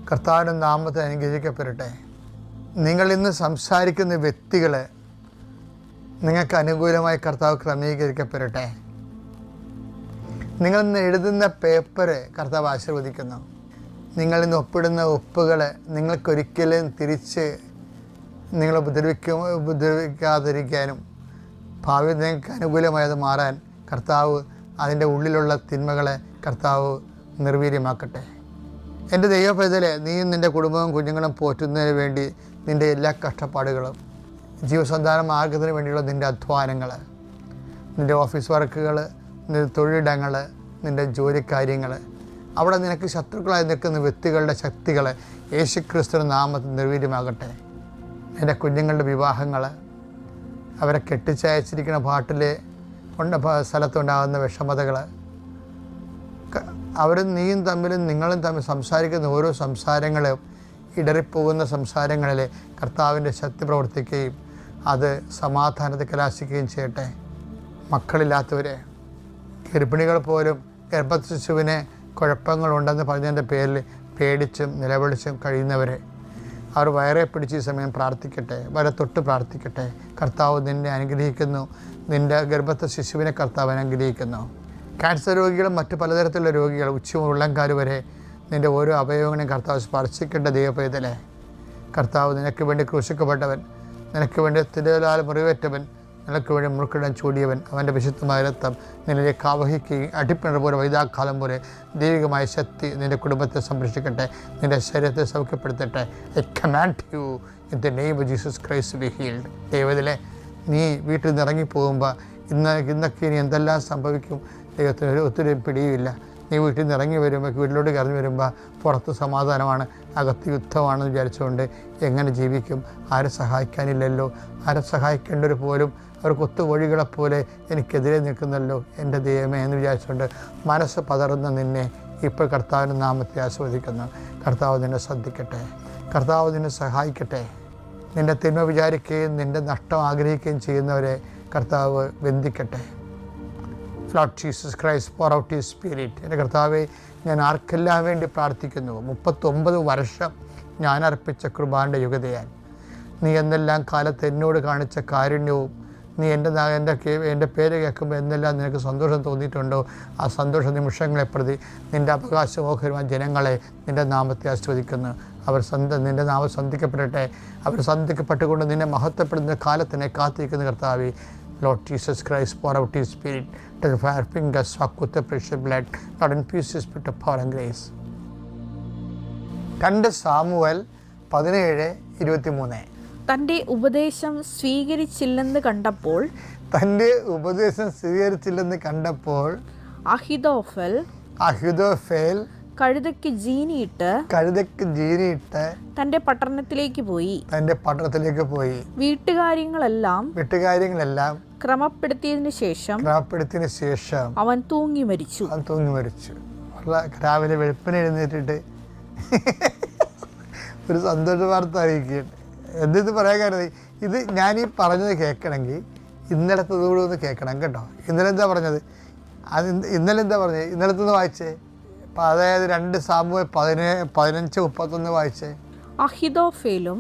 കർത്താവിൻ്റെ നാമത്തിൽ അനുഗ്രഹിക്കപ്പെടട്ടെ. നിങ്ങൾ ഇന്ന് സംസാരിക്കുന്ന വ്യക്തികൾ നിങ്ങൾക്ക് അനുകൂലമായി കർത്താവ് ക്രമീകരിക്കപ്പെടട്ടെ. നിങ്ങളിന്ന് എഴുതുന്ന പേപ്പർ കർത്താവ് ആശീർവദിക്കുന്നു. നിങ്ങളിന്ന് ഒപ്പിടുന്ന ഒപ്പുകൾ നിങ്ങൾക്കൊരിക്കലും തിരിച്ച് നിങ്ങളെ ഉപദ്രവിക്കാതിരിക്കാനും ഭാവി നിങ്ങൾക്ക് അനുകൂലമായത് മാറാൻ കർത്താവ് അതിൻ്റെ ഉള്ളിലുള്ള തിന്മകളെ കർത്താവ് നിർവീര്യമാക്കട്ടെ. എൻ്റെ ദൈവപൈതലെ, നീയും നിൻ്റെ കുടുംബവും കുഞ്ഞുങ്ങളും പോറ്റുന്നതിന് വേണ്ടി നിൻ്റെ എല്ലാ കഷ്ടപ്പാടുകളും, ജീവസന്ധാന മാർഗത്തിന് വേണ്ടിയുള്ള നിൻ്റെ അധ്വാനങ്ങൾ, നിൻ്റെ ഓഫീസ് വർക്കുകൾ, നിൻ്റെ തൊഴിലിടങ്ങൾ, നിൻ്റെ ജോലിക്കാര്യങ്ങൾ, അവിടെ നിനക്ക് ശത്രുക്കളായി നിൽക്കുന്ന വ്യക്തികളുടെ ശക്തികൾ യേശുക്രിസ്തുവിന്റെ നാമത്തിൽ നിർവീര്യമാകട്ടെ. എൻ്റെ കുഞ്ഞുങ്ങളുടെ വിവാഹങ്ങൾ, അവരെ കെട്ടിച്ചയച്ചിരിക്കുന്ന പാട്ടിലെ സ്ഥലത്തുണ്ടാകുന്ന വിഷമതകൾ, അവരും നീയും തമ്മിലും നിങ്ങളും തമ്മിൽ സംസാരിക്കുന്ന ഓരോ സംസാരങ്ങളും ഇടറിപ്പോകുന്ന സംസാരങ്ങളിൽ കർത്താവിൻ്റെ ശക്തി പ്രവർത്തിക്കുകയും അത് സമാധാനത്തെ കലാശിക്കുകയും ചെയ്യട്ടെ. മക്കളില്ലാത്തവരെ, ഗർഭിണികൾ പോലും ഗർഭശിശുവിന് കുഴപ്പങ്ങളുണ്ടെന്ന് പറഞ്ഞതിൻ്റെ പേരിൽ പേടിച്ചും നിലവിളിച്ചും കഴിയുന്നവരെ അവർ വയറെ പിടിച്ച് ഈ സമയം പ്രാർത്ഥിക്കട്ടെ, വരെ തൊട്ട് പ്രാർത്ഥിക്കട്ടെ. കർത്താവ് നിന്നെ അനുഗ്രഹിക്കുന്നു. നിൻ്റെ ഗർഭത്തെ ശിശുവിനെ കർത്താവ് അനുഗ്രഹിക്കുന്നു. ക്യാൻസർ രോഗികളും മറ്റു പലതരത്തിലുള്ള രോഗികൾ, ഉള്ളംകാല് വരെ നിൻ്റെ ഓരോ അവയവങ്ങളെയും കർത്താവ് സ്പർശിക്കേണ്ട ദൈവപൈതലേ. കർത്താവ് നിനക്ക് വേണ്ടി ക്രൂശിക്കപ്പെട്ടവൻ, നിനക്ക് വേണ്ടി തിരലാൽ മുറിവേറ്റവൻ, നിനക്ക് വേണ്ടി മുറുക്കിടാൻ ചൂടിയവൻ, അവൻ്റെ വിശുദ്ധമായ രക്തം നിന്നിലേക്ക് ആവഹിക്കുകയും അടിപ്പിണർ പോലെ വൈതാക്കാലം പോലെ ദൈവികമായ ശക്തി നിൻ്റെ കുടുംബത്തെ സംരക്ഷിക്കട്ടെ, നിൻ്റെ ശരീരത്തെ സൗഖ്യപ്പെടുത്തട്ടെ. I command you in the name of Jesus Christ be healed. ദൈവത്തിലെ, നീ വീട്ടിൽ നിന്ന് ഇറങ്ങിപ്പോകുമ്പോൾ ഇന്നൊക്കെ ഇനി എന്തെല്ലാം സംഭവിക്കും ദൈവത്തിന് ഒത്തിരി പിടിയുമില്ല. നീ വീട്ടിൽ നിന്ന് ഇറങ്ങി വരുമ്പോൾ, വീട്ടിലോട്ട് കറങ്ങി വരുമ്പോൾ പുറത്ത് സമാധാനമാണ്, അകത്ത് യുദ്ധമാണെന്ന് വിചാരിച്ചുകൊണ്ട് എങ്ങനെ ജീവിക്കും? ആരെ സഹായിക്കാനില്ലല്ലോ. ആരെ സഹായിക്കേണ്ടവർ പോലും അവർക്ക് ഒത്തുവഴികളെപ്പോലെ എനിക്കെതിരെ നിൽക്കുന്നല്ലോ എൻ്റെ ദൈവമേ എന്ന് വിചാരിച്ചുകൊണ്ട് മനസ്സ് പതറുന്ന നിന്നെ ഇപ്പോൾ കർത്താവിൻ്റെ നാമത്തെ ആസ്വദിക്കുന്നു. കർത്താവ് നിന്നെ ശ്രദ്ധിക്കട്ടെ, കർത്താവ് നിന്നെ സഹായിക്കട്ടെ. നിൻ്റെ തിന്മ വിചാരിക്കുകയും നിൻ്റെ നഷ്ടം ആഗ്രഹിക്കുകയും ചെയ്യുന്നവരെ കർത്താവ് ബന്ധിക്കട്ടെ. Lord Jesus Christ, pour out his spirit. എൻ്റെ കർത്താവെ, ഞാൻ ആർക്കെല്ലാം വേണ്ടി പ്രാർത്ഥിക്കുന്നു. 39 വർഷം ഞാൻ അർപ്പിച്ച കൃപാന്റെ യുഗതയാൽ നീ എന്തെല്ലാം കാലത്ത് എന്നോട് കാണിച്ച കാരുണ്യവും, നീ എൻ്റെ പേര് കേൾക്കുമ്പോൾ എന്തെല്ലാം നിനക്ക് സന്തോഷം തോന്നിയിട്ടുണ്ടോ, ആ സന്തോഷ നിമിഷങ്ങളെ പ്രതി നിൻ്റെ അവകാശമോഹരമായ ജനങ്ങളെ നിൻ്റെ നാമത്തെ ആസ്വദിക്കുന്നു. നിൻ്റെ നാമം സന്ധിക്കപ്പെടട്ടെ. അവർ സന്ധിക്കപ്പെട്ടുകൊണ്ട് നിന്നെ മഹത്വപ്പെടുന്ന കാലത്തിനെ കാത്തിരിക്കുന്ന കർത്താവെ, Lord Jesus Christ, pour out his spirit, touch our fingers, walk with the precious blood, Lord, infuse his spirit of power and grace. 2 Samuel 17:23. തൻ്റെ ഉപദേശം സ്വീകരിച്ചില്ലെന്ന് കണ്ടപ്പോൾ അഹിതോഫേൽ കഴുതയ്ക്ക് ജീനിയിട്ട് തൻ്റെ പട്ടണത്തിലേക്ക് പോയി വീട്ടുകാര്യങ്ങളെല്ലാം ക്രമപ്പെടുത്തിയതിനു ശേഷം അവൻ തൂങ്ങി മരിച്ചു. രാവിലെ വെളുപ്പിനെ എഴുന്നേറ്റിട്ട് ഒരു സന്തോഷ വാർത്ത അറിയിക്കുകയാണ്. എന്തെന്ന് പറയാൻ കാരണം, ഇത് ഞാൻ ഈ പറഞ്ഞത് കേൾക്കണമെങ്കിൽ ഇന്നലത്തതുകൂടെ ഒന്ന് കേൾക്കണം കേട്ടോ. ഇന്നലെ എന്താ പറഞ്ഞത്? ഇന്നലത്തൊന്ന് വായിച്ചേ. അതായത് 2 സാമുവേൽ 15:31 വായിച്ചേ. അഹിതോഫേലും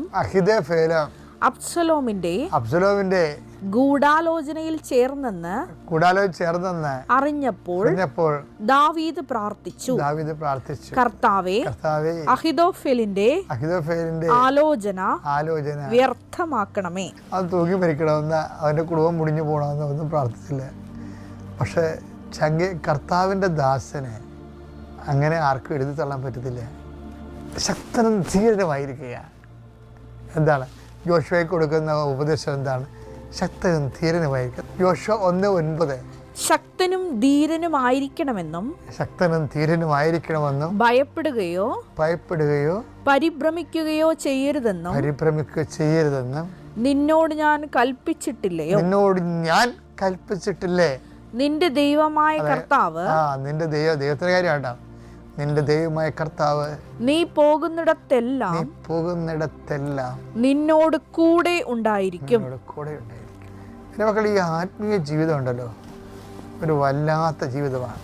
അബ്സലോമിന്റെ ഗൂഢാലോചനയിൽ ചേർന്നെന്ന് അറിഞ്ഞപ്പോൾ ദാവീദ് പ്രാർത്ഥിച്ചു, കർത്താവേ, അഹിതോഫേലിന്റെ ആലോചന വ്യർത്ഥമാക്കണമേ. അത് തൂങ്ങി മരിക്കണമെന്ന്, അവൻ്റെ കുടുംബം മുടിഞ്ഞു പോകണമെന്ന് ഒന്നും പ്രാർത്ഥിച്ചില്ല. പക്ഷെ കർത്താവിൻ്റെ ദാസനെ അങ്ങനെ ആർക്കും എഴുതി തള്ളാൻ പറ്റത്തില്ല. ശക്തനും ധീരനുമായിരിക്കുക. എന്താണ് യോശുവയ്ക്ക് കൊടുക്കുന്ന ഉപദേശം? എന്താണ്? ശക്തനും ധീരനുമായിരിക്കുക. യോശുവ 1:9. ശക്തനും ധീരനുമായിരിക്കണമെന്നും ഭയപ്പെടുകയോ പരിഭ്രമിക്കുകയോ ചെയ്യരുതെന്നും നിന്നോട് ഞാൻ കൽപ്പിച്ചിട്ടില്ലേ? നിന്റെ ദൈവമായ കർത്താവ്, നിന്റെ ദൈവത്തിന്റെ കാര്യമാണ്ടാ, നിന്റെ ദൈവമായ കർത്താവ് നീ പോകുന്നിടത്തെല്ലാം നിന്നോട് കൂടെ ഉണ്ടായിരിക്കും. എൻ്റെ മക്കൾ, ഈ ആത്മീയ ജീവിതം ഉണ്ടല്ലോ, ഒരു വല്ലാത്ത ജീവിതമാണ്.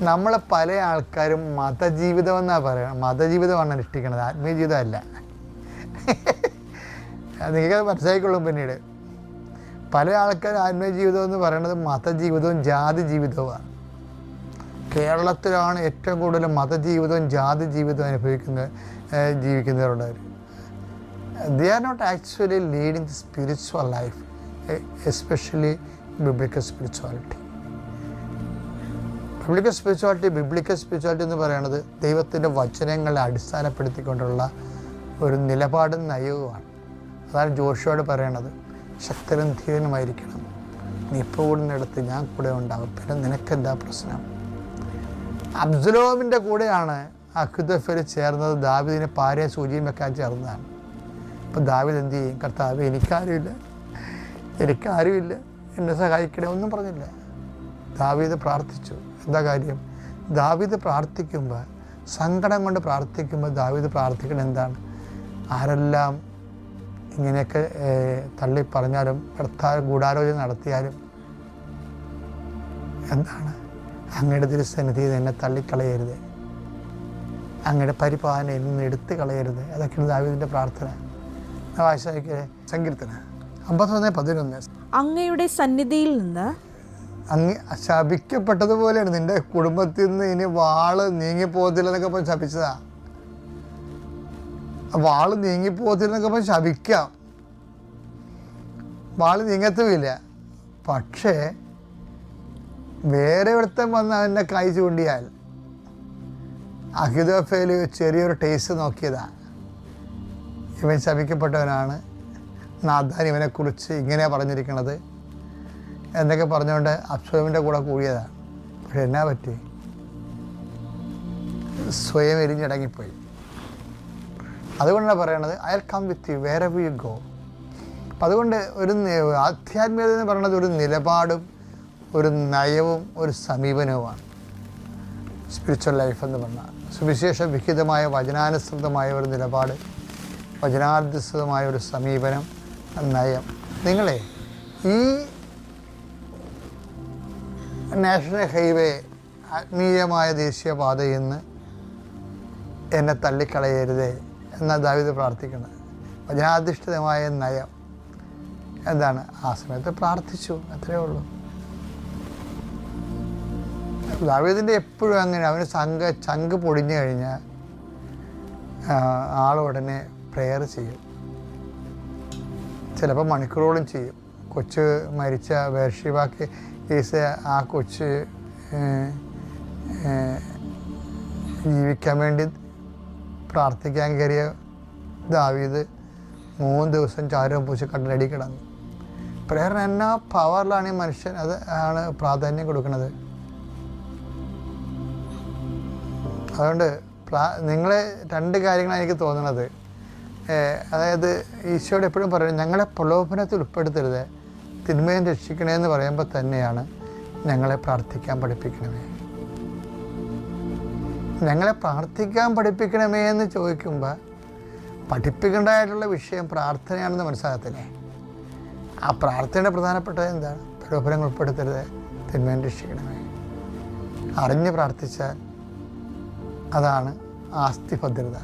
നമ്മൾ പല ആൾക്കാരും മതജീവിതം എന്നാണ് പറയുന്നത്. മതജീവിതമാണ് അനുഷ്ഠിക്കുന്നത്, ആത്മീയ ജീവിതമല്ല. നിങ്ങൾക്കത് മനസ്സിലാക്കിക്കൊള്ളും പിന്നീട്. പല ആൾക്കാരും ആത്മീയ ജീവിതം എന്ന് പറയുന്നത് മതജീവിതവും ജാതി ജീവിതവുമാണ്. കേരളത്തിലാണ് ഏറ്റവും കൂടുതൽ മതജീവിതവും ജാതി ജീവിതവും ജീവിക്കുന്നവരുള്ളവർ. They are not actually leading the spiritual life, especially biblical spirituality. Biblical spirituality എന്ന് പറയുന്നത് ദൈവത്തിൻ്റെ വചനങ്ങളെ അടിസ്ഥാനപ്പെടുത്തിക്കൊണ്ടുള്ള ഒരു നിലപാടും നയവുമാണ്. അതാണ് ജോഷുവോട് പറയണത്, ശക്തനും ധീരനുമായിരിക്കണം, നീ കൂടുന്നിടത്ത് ഞാൻ കൂടെ ഉണ്ടാകും, പിന്നെ നിനക്കെന്താ പ്രശ്നം. അബ്സലോമിൻ്റെ കൂടെയാണ് അഹീഥോഫെൽ ചേർന്നത്, ദാവീദിനെ പാരയും സൂചിയും വെക്കാൻ ചേർന്നതാണ്. അപ്പോൾ ദാവീദ് എന്ത് ചെയ്യും? കർത്താവേ, എനിക്കാരുമില്ല, എന്നെ സഹായിക്കണേ, ഒന്നും പറഞ്ഞില്ല. ദാവീദ് പ്രാർത്ഥിച്ചു. എന്താ കാര്യം? ദാവീദ് പ്രാർത്ഥിക്കുമ്പോൾ, സങ്കടം കൊണ്ട് പ്രാർത്ഥിക്കുമ്പോൾ ദാവീദ് പ്രാർത്ഥിക്കണം എന്താണ്? ആരെല്ലാം ഇങ്ങനെയൊക്കെ തള്ളി പറഞ്ഞാലും കർത്താവ് ഗൂഢാലോചന നടത്തിയാലും എന്താണ്, അങ്ങയുടെ തിരുസന്നിധിയിൽ എന്നെ തള്ളിക്കളയരുത്, അങ്ങയുടെ പരിപാലനം എന്നിൽ നിന്ന് എടുത്ത് കളയരുത്. അതൊക്കെയാണ് ദാവീദിൻ്റെ പ്രാർത്ഥന. വായിച്ചേ സങ്കീർത്തനം 51:11. അങ്ങയുടെ സന്നിധിയിൽ നിന്ന് അങ്ങ് ശപിക്കപ്പെട്ടതുപോലെയാണ്. നിൻ്റെ കുടുംബത്തിൽ നിന്ന് ഇനി വാള് നീങ്ങിപ്പോകത്തില്ലെന്നൊക്കെ ഇപ്പം ശപിച്ചതാ. വാള് നീങ്ങിപ്പോകത്തില്ലെന്നൊക്കെ ഇപ്പം ശപിക്കാം, വാള് നീങ്ങത്തുമില്ല. പക്ഷേ വേറെ ഒരുത്തൻ വന്ന് അവൻ്റെ കൈ ചൂണ്ടിയാൽ, അഹീഥോഫെൽ ചെറിയൊരു ടേസ്റ്റ് നോക്കിയതാ, ഇവൻ ശപിക്കപ്പെട്ടവനാണ്, നാഥാൻ ഇവനെക്കുറിച്ച് ഇങ്ങനെയാണ് പറഞ്ഞിരിക്കണത് എന്നൊക്കെ പറഞ്ഞുകൊണ്ട് അബ്സലോമിൻ്റെ കൂടെ കൂടിയതാണ്. പക്ഷെ എന്നാ പറ്റി? സ്വയം എരിഞ്ഞടങ്ങിപ്പോയി. അതുകൊണ്ടാണ് പറയണത്, I will come with you wherever you go. അപ്പം അതുകൊണ്ട് ഒരു ആധ്യാത്മികത എന്ന് പറയുന്നത് ഒരു നിലപാടും ഒരു നയവും ഒരു സമീപനവുമാണ്. സ്പിരിച്വൽ ലൈഫ് എന്ന് പറഞ്ഞാൽ സുവിശേഷ വിഹിതമായ വചനാനുസൃതമായ ഒരു നിലപാട്, വചനാധിഷ്ഠിതമായ ഒരു സമീപനം, നയം. നിങ്ങളെ ഈ നാഷണൽ ഹൈവേ, ആത്മീയമായ ദേശീയപാതയിൽ നിന്ന് എന്നെ തള്ളിക്കളയരുതേ എന്നാണ് ദാവീദ് പ്രാർത്ഥിക്കുന്നത്. വചനാധിഷ്ഠിതമായ നയം എന്താണ്? ആ സമയത്ത് പ്രാർത്ഥിച്ചു, അത്രയേ ഉള്ളൂ. ദാവീദിൻ്റെ എപ്പോഴും അങ്ങനെ, അവന് ചങ്ക് പൊടിഞ്ഞു കഴിഞ്ഞാൽ ആളുടനെ പ്രെയർ ചെയ്യും, ചിലപ്പോൾ മണിക്കൂറോളം ചെയ്യും. കൊച്ച് മരിച്ച ബേർഷീബാക്ക് കേസ്, ആ കൊച്ച് ജീവിക്കാൻ വേണ്ടി പ്രാർത്ഥിക്കാൻ കയറിയ ദാവീദ് 3 ദിവസം ചാരവും പൂശി കട്ടിലടി കിടന്നു. പ്രേയറിന് എന്നാ പവറിലാണ് ഈ മനുഷ്യൻ, അത് ആണ് പ്രാധാന്യം കൊടുക്കുന്നത്. അതുകൊണ്ട് നിങ്ങളെ 2 കാര്യങ്ങളാണ് എനിക്ക് തോന്നുന്നത്. അതായത് ഈശോയോട് എപ്പോഴും പറയണം, ഞങ്ങളെ പ്രലോഭനത്തിൽ ഉൾപ്പെടുത്തരുത്, തിന്മയും രക്ഷിക്കണേ എന്ന് പറയുമ്പോൾ തന്നെയാണ് ഞങ്ങളെ പ്രാർത്ഥിക്കാൻ പഠിപ്പിക്കണമേ. ഞങ്ങളെ പ്രാർത്ഥിക്കാൻ പഠിപ്പിക്കണമേ എന്ന് ചോദിക്കുമ്പോൾ പഠിപ്പിക്കേണ്ടതായിട്ടുള്ള വിഷയം പ്രാർത്ഥനയാണെന്ന് മനസ്സിലാകത്തില്ലേ? ആ പ്രാർത്ഥനയുടെ പ്രധാനപ്പെട്ടത് എന്താണ്? പ്രലോഭനങ്ങൾ ഉൾപ്പെടുത്തരുത്, തിന്മയും രക്ഷിക്കണമേ. അറിഞ്ഞ് പ്രാർത്ഥിച്ചാൽ അതാണ് ആസ്തി ഭദ്രത.